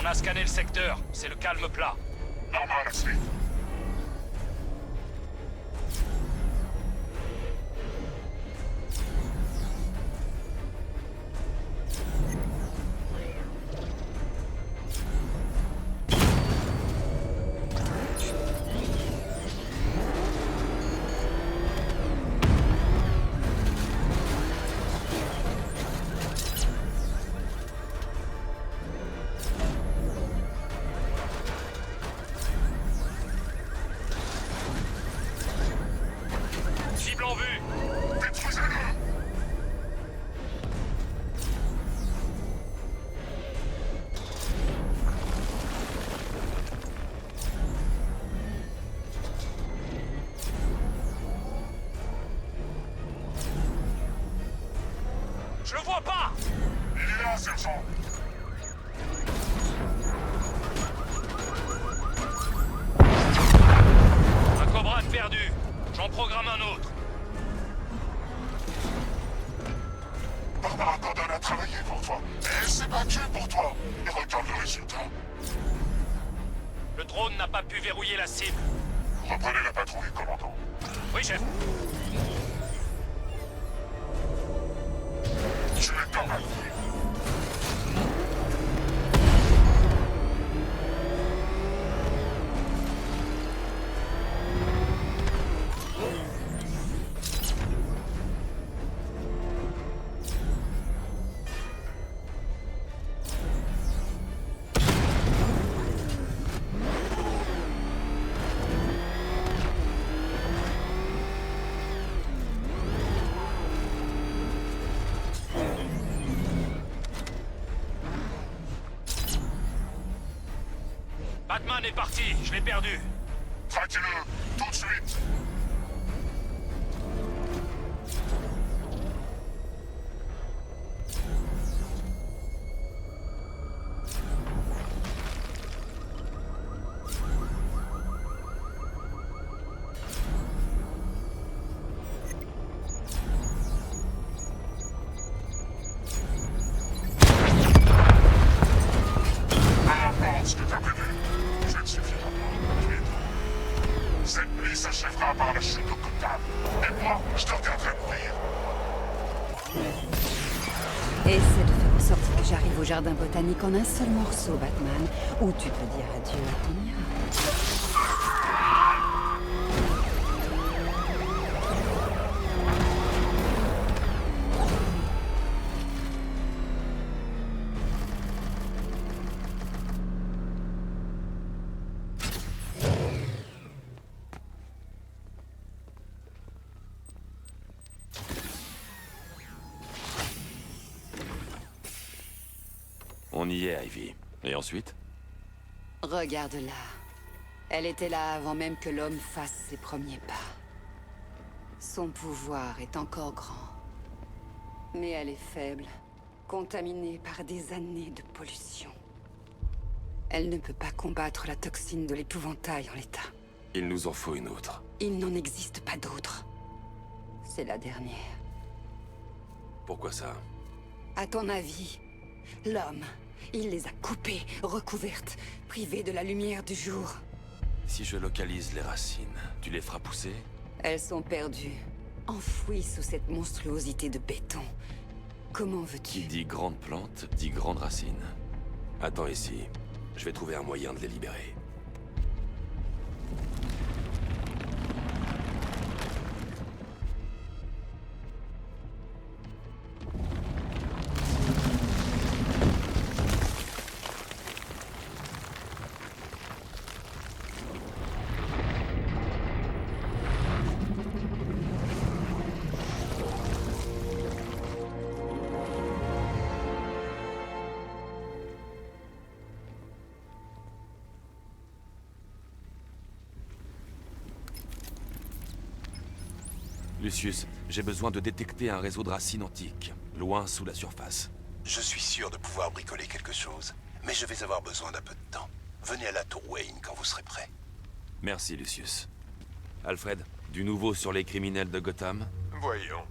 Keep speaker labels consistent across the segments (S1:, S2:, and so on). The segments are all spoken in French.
S1: a scanné le secteur, c'est le calme plat.
S2: Normal, Smith.
S1: Cible en vue.
S2: Détruisez-le!
S1: Je le vois pas.
S2: Il est là, sergent!
S1: Un Cobra de perdu. J'en programme un autre.
S2: Barbara Gordon a travaillé pour toi. Elle s'est battue pour toi. Et regarde le résultat.
S1: Le drone n'a pas pu verrouiller la cible.
S2: Reprenez la patrouille, commandant.
S1: Oui, chef.
S2: Tu es dans ma vie.
S1: Batman est parti, je l'ai perdu.
S2: Traquez-le, tout de suite. Ce que t'as prévu, ça ne suffira pas. Tu es trop. Cette nuit s'achèvera par la chute au Gotham. Et moi, je te regarderai mourir.
S3: Essaie de faire en sorte que j'arrive au jardin botanique en un seul morceau, Batman, ou tu peux dire adieu à ton ira.
S4: On y est, Ivy. Et ensuite?
S3: Regarde-la. Elle était là avant même que l'homme fasse ses premiers pas. Son pouvoir est encore grand. Mais elle est faible, contaminée par des années de pollution. Elle ne peut pas combattre la toxine de l'épouvantail en l'état.
S4: Il nous en faut une autre.
S3: Il n'en existe pas d'autre. C'est la dernière.
S4: Pourquoi ça?
S3: À ton avis, l'homme, il les a coupées, recouvertes, privées de la lumière du jour.
S4: Si je localise les racines, tu les feras pousser?
S3: Elles sont perdues, enfouies sous cette monstruosité de béton. Comment
S4: Qui
S3: veux-tu?
S4: dit grande plante, dit grande racine. Attends ici. Je vais trouver un moyen de les libérer. Lucius, j'ai besoin de détecter un réseau de racines antiques, loin sous la surface.
S5: Je suis sûr de pouvoir bricoler quelque chose, mais je vais avoir besoin d'un peu de temps. Venez à la tour Wayne quand vous serez prêt.
S4: Merci, Lucius. Alfred, du nouveau sur les criminels de Gotham?
S6: Voyons.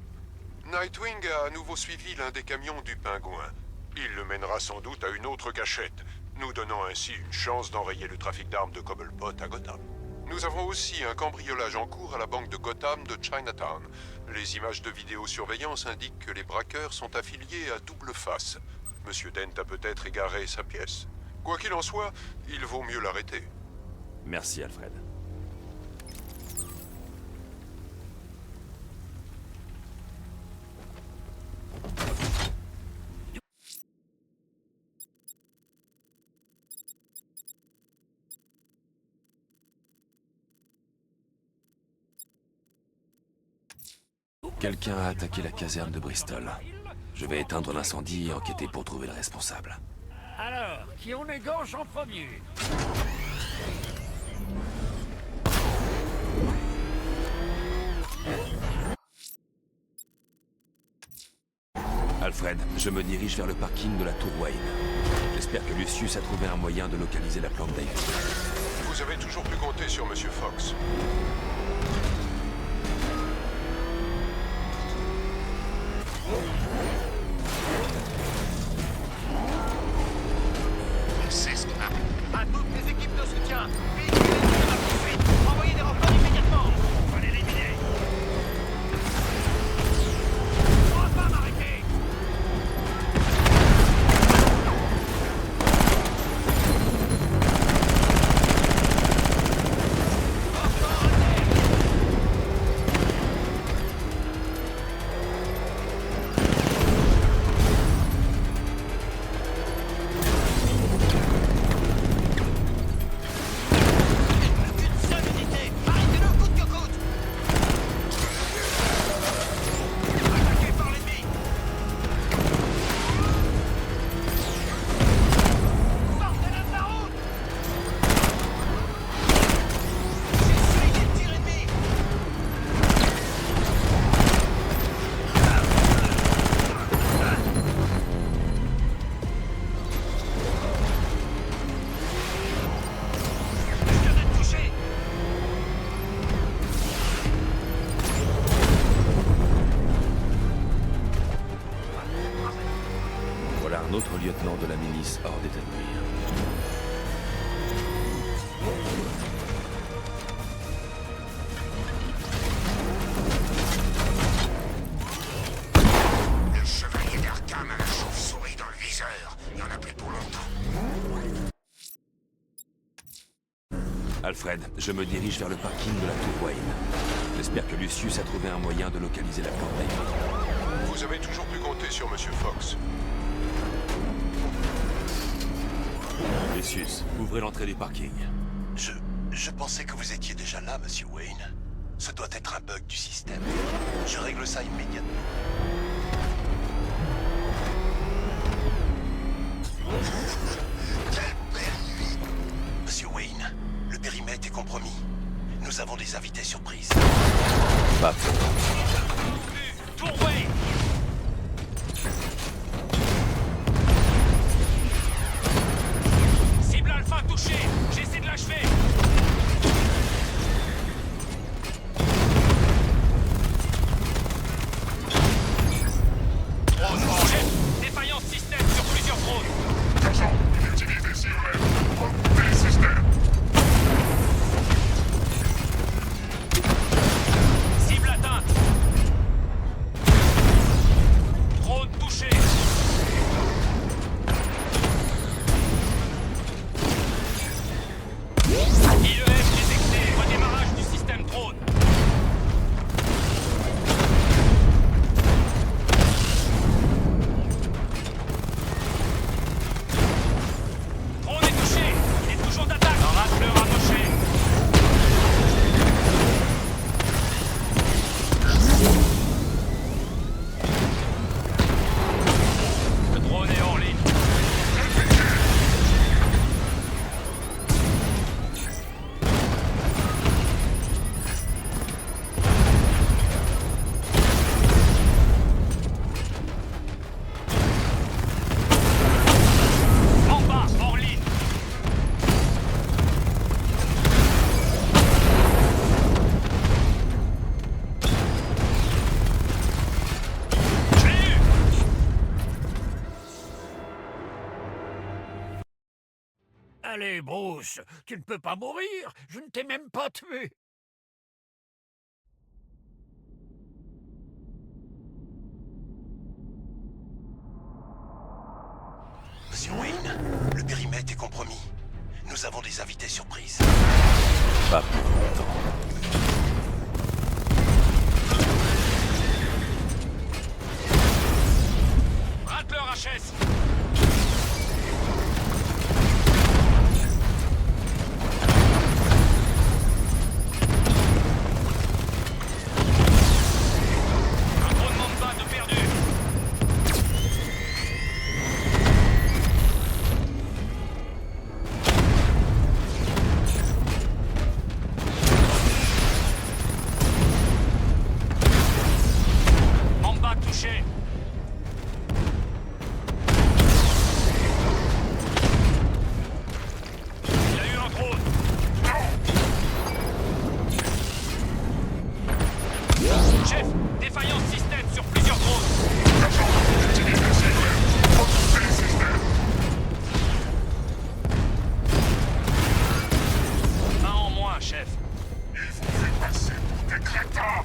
S6: Nightwing a à nouveau suivi l'un des camions du pingouin. Il le mènera sans doute à une autre cachette. nous donnant ainsi une chance d'enrayer le trafic d'armes de Cobblepot à Gotham. Nous avons aussi un cambriolage en cours à la banque de Gotham de Chinatown. Les images de vidéosurveillance indiquent que les braqueurs sont affiliés à Double Face. Monsieur Dent a peut-être égaré sa pièce. Quoi qu'il en soit, il vaut mieux l'arrêter.
S4: Merci, Alfred. Quelqu'un a attaqué la caserne de Bristol. Je vais éteindre l'incendie et enquêter pour trouver le responsable.
S7: Alors, qui on égorge en premier?
S4: Alfred, je me dirige vers le parking de la Tour Wayne. J'espère que Lucius a trouvé un moyen de localiser la planque d'Ivy.
S6: Vous avez toujours pu compter sur Monsieur Fox.
S2: C'est ce qu'on a.
S7: À toutes les équipes de soutien, véhiculez de la poursuite. Envoyez des renforts immédiatement. On va l'éliminer. On va pas m'arrêter. Une seule unité. Arrêtez-le coûte que coûte. Attaqué par l'ennemi. Sortez-la de la route. J'essaye des tirs ennemis. Je viens d'être touché.
S4: Voilà un autre lieutenant de la milice hors d'état de nuire.
S2: Le chevalier d'Arkham a la chauve-souris dans le viseur. Il y en a plus pour longtemps.
S4: Alfred, je me dirige vers le parking de la Tour Wayne. J'espère que Lucius a trouvé un moyen de localiser la planque d'Ivy.
S6: Vous avez toujours pu compter sur Monsieur Fox.
S4: Lucius, ouvrez l'entrée du parking.
S5: Je pensais que vous étiez déjà là, Monsieur Wayne. Ce doit être un bug du système. Je règle ça immédiatement. Quelle belle nuit! Monsieur Wayne, le périmètre est compromis. Nous avons des invités surprises.
S4: Pas pour.
S1: Tour Wayne. Cible alpha touchée. J'essaie de l'achever. Drone chef. Défaillance système sur plusieurs drones.
S2: Attention, il utilise des sirènes pour couper les systèmes.
S1: Cible atteinte.
S8: Allez, Bruce, tu ne peux pas mourir. Je ne t'ai même pas tué.
S5: Monsieur Wayne, le périmètre est compromis. Nous avons des invités surprises.
S4: Pas pour longtemps.
S1: Rate leur HS. Un drone Mamba de perdu. Mamba touché. Il y a eu un drone. Chef, défaillance système sur plusieurs drones. Un en moins, chef.
S2: Ils vous fait passer pour des crétins.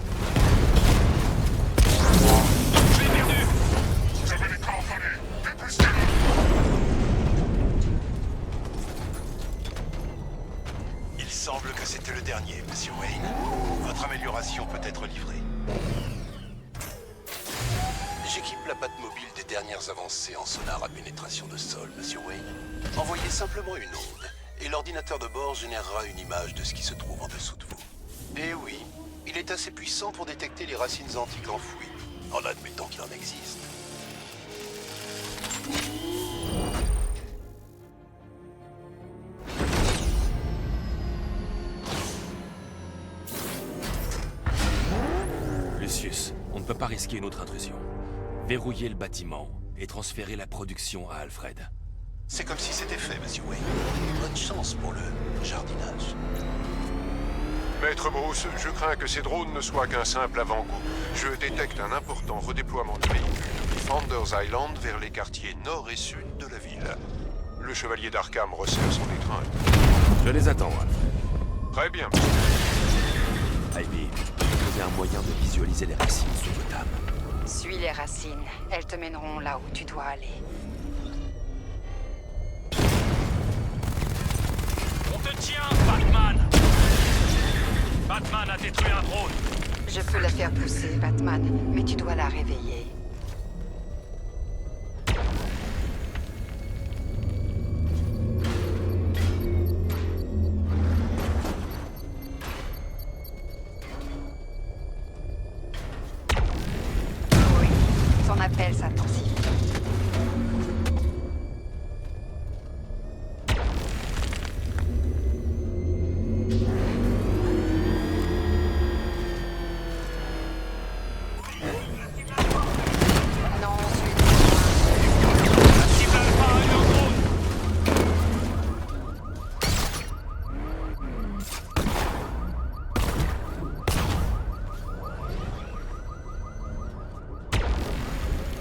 S1: Je l'ai perdu.
S2: Vous avez les coordonnées. Dépêchez-le.
S5: Il semble que c'était le dernier, Monsieur Wayne. Votre amélioration peut être livrée. J'équipe la Batmobile des dernières avancées en sonar à pénétration de sol, Monsieur Wayne. Envoyez simplement une onde, et l'ordinateur de bord générera une image de ce qui se trouve en dessous de vous. Et oui, il est assez puissant pour détecter les racines antiques enfouies, en admettant qu'il en existe.
S4: Lucius, on ne peut pas risquer une autre intrusion. Verrouillez le bâtiment et transférez la production à Alfred.
S5: C'est comme si c'était fait, Monsieur Wayne. Bonne chance pour le jardinage.
S6: Maître Bruce, je crains que ces drones ne soient qu'un simple avant-goût. Je détecte un important redéploiement de véhicules depuis Founders Island vers les quartiers nord et sud de la ville. Le chevalier d'Arkham resserre son étreinte.
S4: Je les attends, Alfred.
S6: Très bien.
S4: Ivy, trouver un moyen de visualiser les racines sous Gotham.
S3: Suis les racines. Elles te mèneront là où tu dois aller.
S1: On te tient, Batman. Batman a détruit un drone.
S3: Je peux la faire pousser, Batman, mais tu dois la réveiller. Oui, son appel s'intensifie. Non, suis-moi.
S1: La cible Alpha a eu un drone.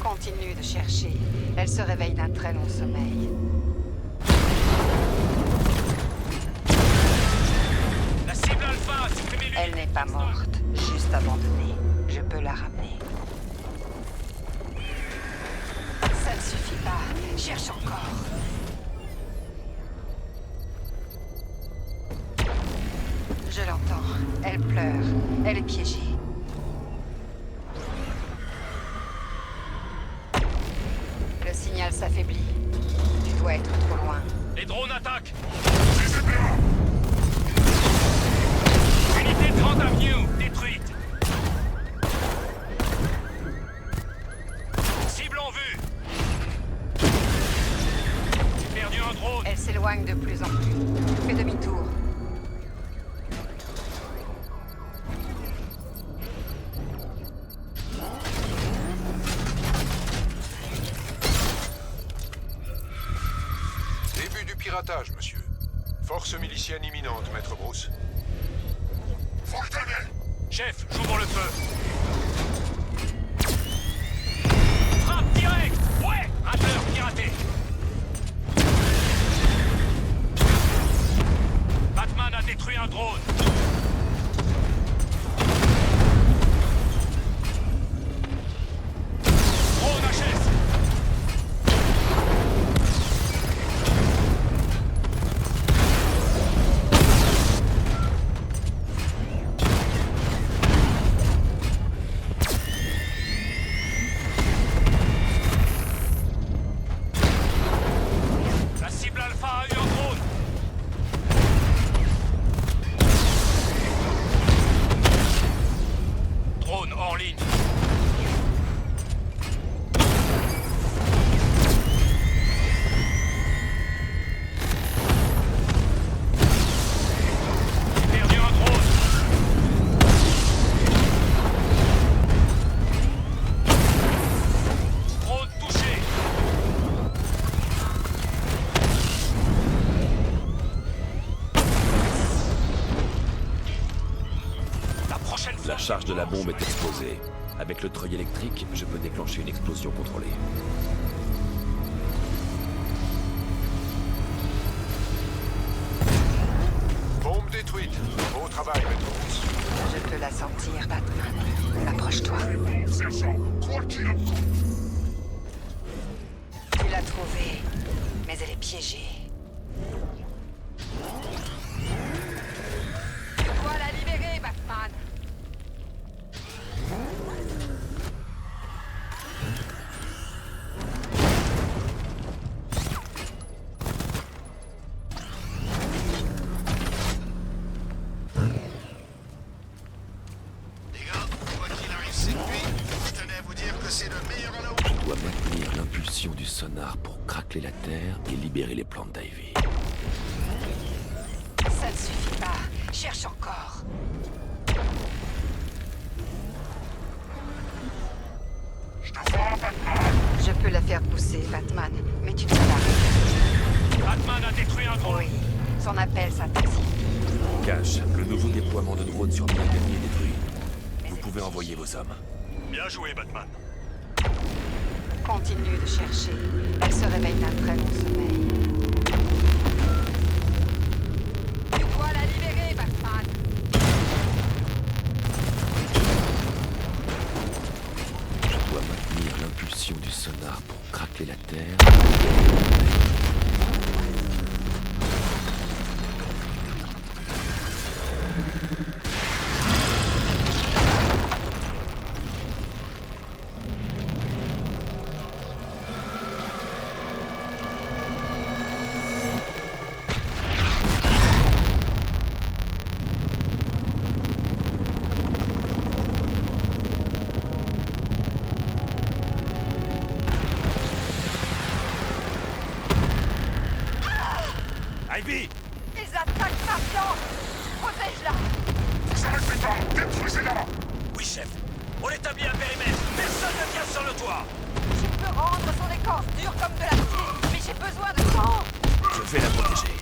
S3: Continue de chercher. Elle se réveille d'un très long sommeil.
S1: La cible Alpha a supprimé l'unité.
S3: Elle n'est pas morte, juste abandonnée. Je peux la ramener. Ça ne suffit pas. Cherche encore. Je l'entends. Elle pleure. Elle est piégée. Le signal s'affaiblit. Tu dois être trop loin.
S1: Les drones attaquent.
S2: C'est bien.
S1: Unité 30 Avenue détruite. Cible en vue. J'ai perdu un drone.
S3: Elle s'éloigne de plus en plus. Fais demi-tour.
S6: Début du piratage, monsieur. Force milicienne imminente, Maître Bruce.
S2: Faut le tenir.
S1: Chef, j'ouvre le feu. Frappe direct. Ouais, rateur piraté.
S4: charge de la bombe est exposée. Avec le treuil électrique, je peux déclencher une explosion contrôlée.
S6: Bombe détruite. Beau travail, Maître Bruce.
S3: Je peux la sentir, Batman. Approche-toi.
S2: Sergent, quoi qu'il en coûte.
S3: Tu l'as trouvée, mais elle est piégée. Tu dois la libérer, Batman.
S7: Les gars, quoi qu'il arrive cette nuit, je tenais à vous dire que c'est le meilleur à la
S4: Je dois maintenir l'impulsion du sonar pour craquer la Terre et libérer les plantes d'Ivy.
S3: Ça ne suffit pas. Cherche encore.
S2: Je te vois, Batman.
S3: Je peux la faire pousser, Batman, mais tu dois l'arrêter.
S1: Batman a détruit un drone.
S3: Oui, son appel s'intensifie.
S4: Cash, le nouveau déploiement de drones sur Miami est détruit. Vous pouvez envoyer vos hommes.
S1: Bien joué, Batman.
S3: Continue de chercher. Elle se réveille d'un très long sommeil. Tu dois la libérer, Batman.
S4: Je dois maintenir l'impulsion du sonar pour craquer la Terre.
S1: Ivy!
S3: Ils attaquent maintenant. Protège-la.
S2: Vous arrêtez pas. Détruisez-la.
S1: Oui, chef. On établit un périmètre. Personne ne vient sur le toit.
S3: Je peux rendre son écorce dure comme de l'acier, mais j'ai besoin de sang.
S4: Je vais la protéger.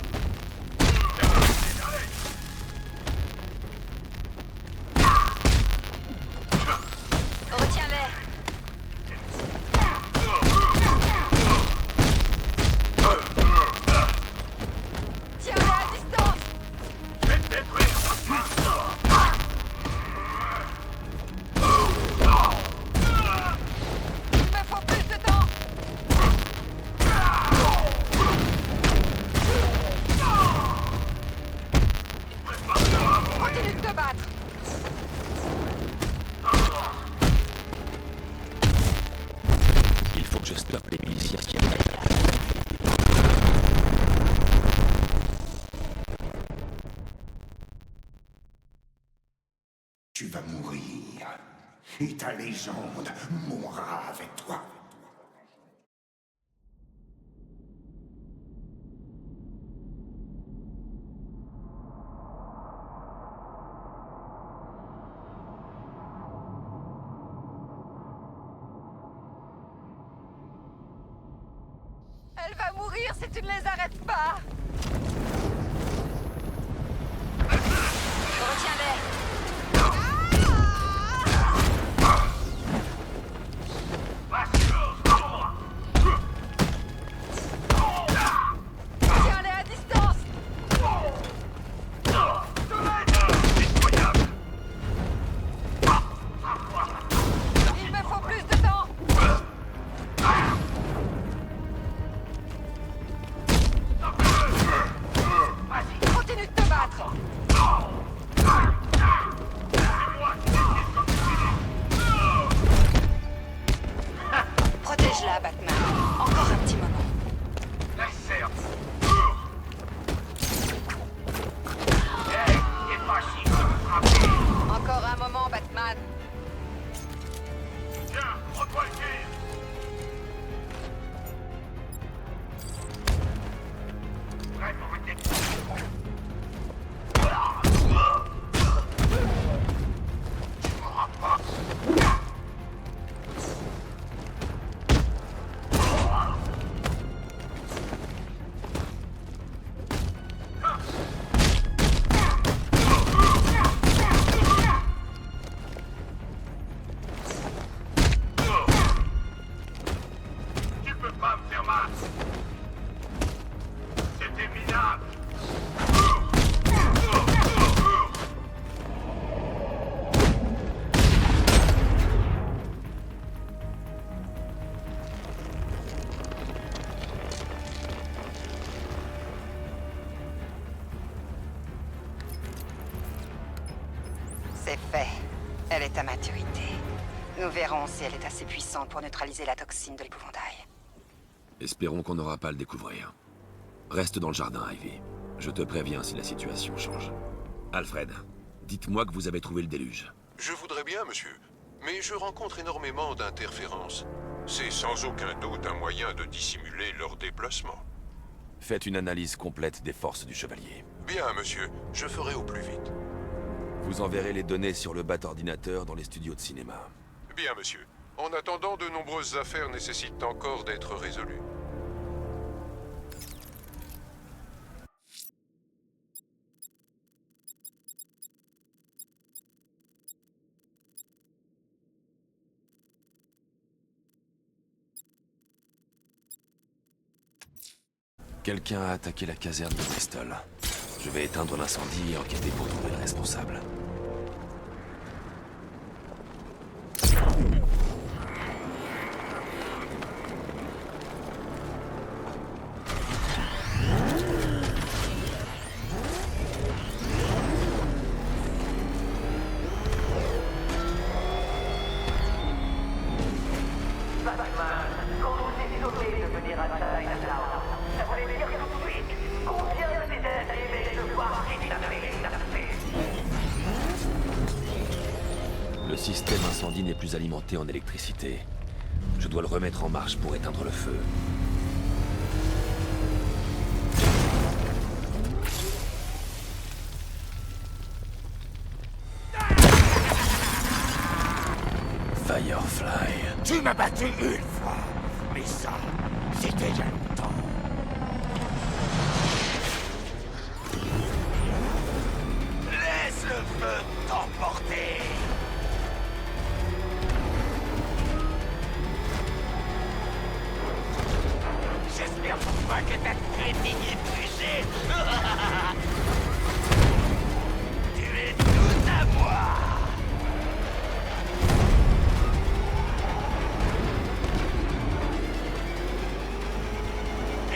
S3: Retiens-les. Tiens-les à distance. Il me faut plus de temps. Continue de te battre.
S4: Il faut que je stoppe les miliciens qui attaquent.
S9: Tu vas mourir. Et ta légende mourra avec toi.
S3: Elle va mourir si tu ne les arrêtes pas. Retiens-les. Tiens-les à distance. Il me faut plus de temps. C'est fait. Elle est à maturité. Nous verrons si elle est assez puissante pour neutraliser la toxine de l'épouvantail.
S4: Espérons qu'on n'aura pas à le découvrir. Reste dans le jardin, Ivy. Je te préviens si la situation change. Alfred, dites-moi que vous avez trouvé le déluge.
S6: Je voudrais bien, monsieur, mais je rencontre énormément d'interférences. C'est sans aucun doute un moyen de dissimuler leur déplacement.
S4: Faites une analyse complète des forces du Chevalier.
S6: Bien, monsieur, je ferai au plus vite.
S4: Vous enverrez les données sur le bat ordinateur dans les studios de cinéma.
S6: Bien, monsieur. En attendant, de nombreuses affaires nécessitent encore d'être résolues.
S4: Quelqu'un a attaqué la caserne de Bristol. Je vais éteindre l'incendie et enquêter pour trouver le responsable. Le système incendie n'est plus alimenté en électricité. Je dois le remettre en marche pour éteindre le feu. Firefly.
S9: Tu m'as battu une fois, mais ça, c'était il y a longtemps. Laisse le feu t'emporter. J'espère pour toi que ta crétine est épuisée. Tu es tout à moi.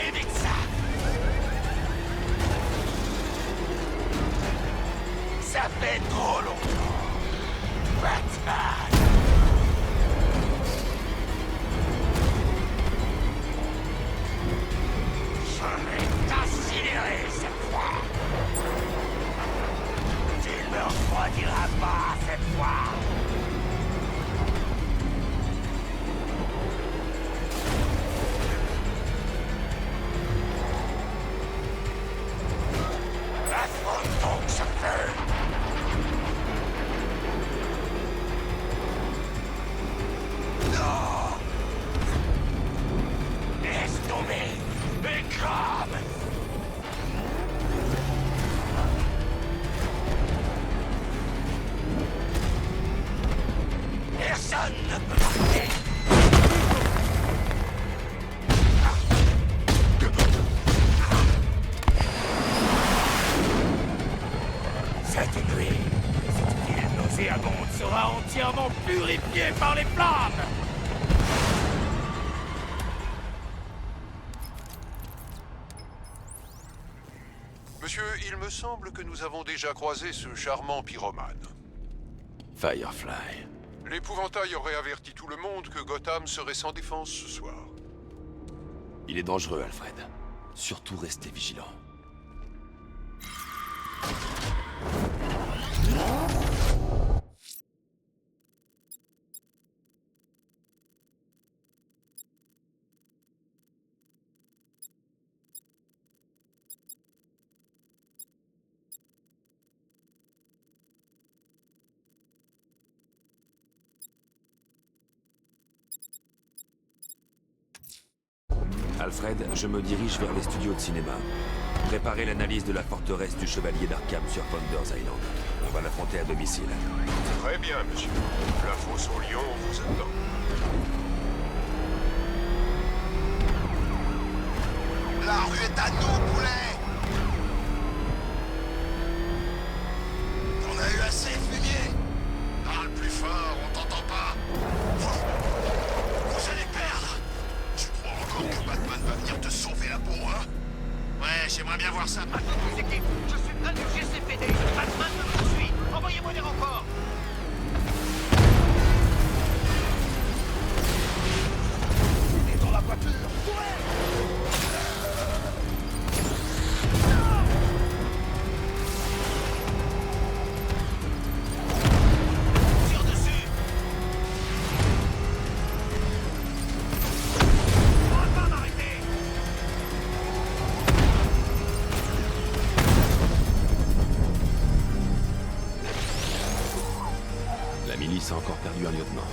S9: Évite ça. Ça fait trop longtemps. Batman. Je vais t'incinérer cette fois. Tu ne me refroidiras pas cette fois. Affronte donc ce feu. Non. Laisse tomber. Et crame. Personne ne peut m'arrêter. Cette nuit, cette ville nauséabonde sera entièrement purifiée par les flammes.
S6: Monsieur, il me semble que nous avons déjà croisé ce charmant pyromane.
S4: Firefly.
S6: L'épouvantail aurait averti tout le monde que Gotham serait sans défense ce soir.
S4: Il est dangereux, Alfred. Surtout restez vigilant. Alfred, je me dirige vers les studios de cinéma. Préparez l'analyse de la forteresse du Chevalier d'Arkham sur Founders Island. On va l'affronter à domicile.
S6: Très bien, monsieur. La fosse au lion vous attend.
S2: La rue est à nous, poulet! On a eu assez, fumier! Parle plus fort, on t'entend pas! Vous allez perdre! Tu crois encore que Batman va venir te sauver la peau, hein? Ouais, j'aimerais bien voir ça.
S7: Attention, les équipes, je suis près du GCPD. Batman me poursuit. Envoyez-moi des renforts.
S9: Il est dans la voiture.
S7: Tire dessus. On va pas m'arrêter.
S4: La milice a encore perdu un lieutenant.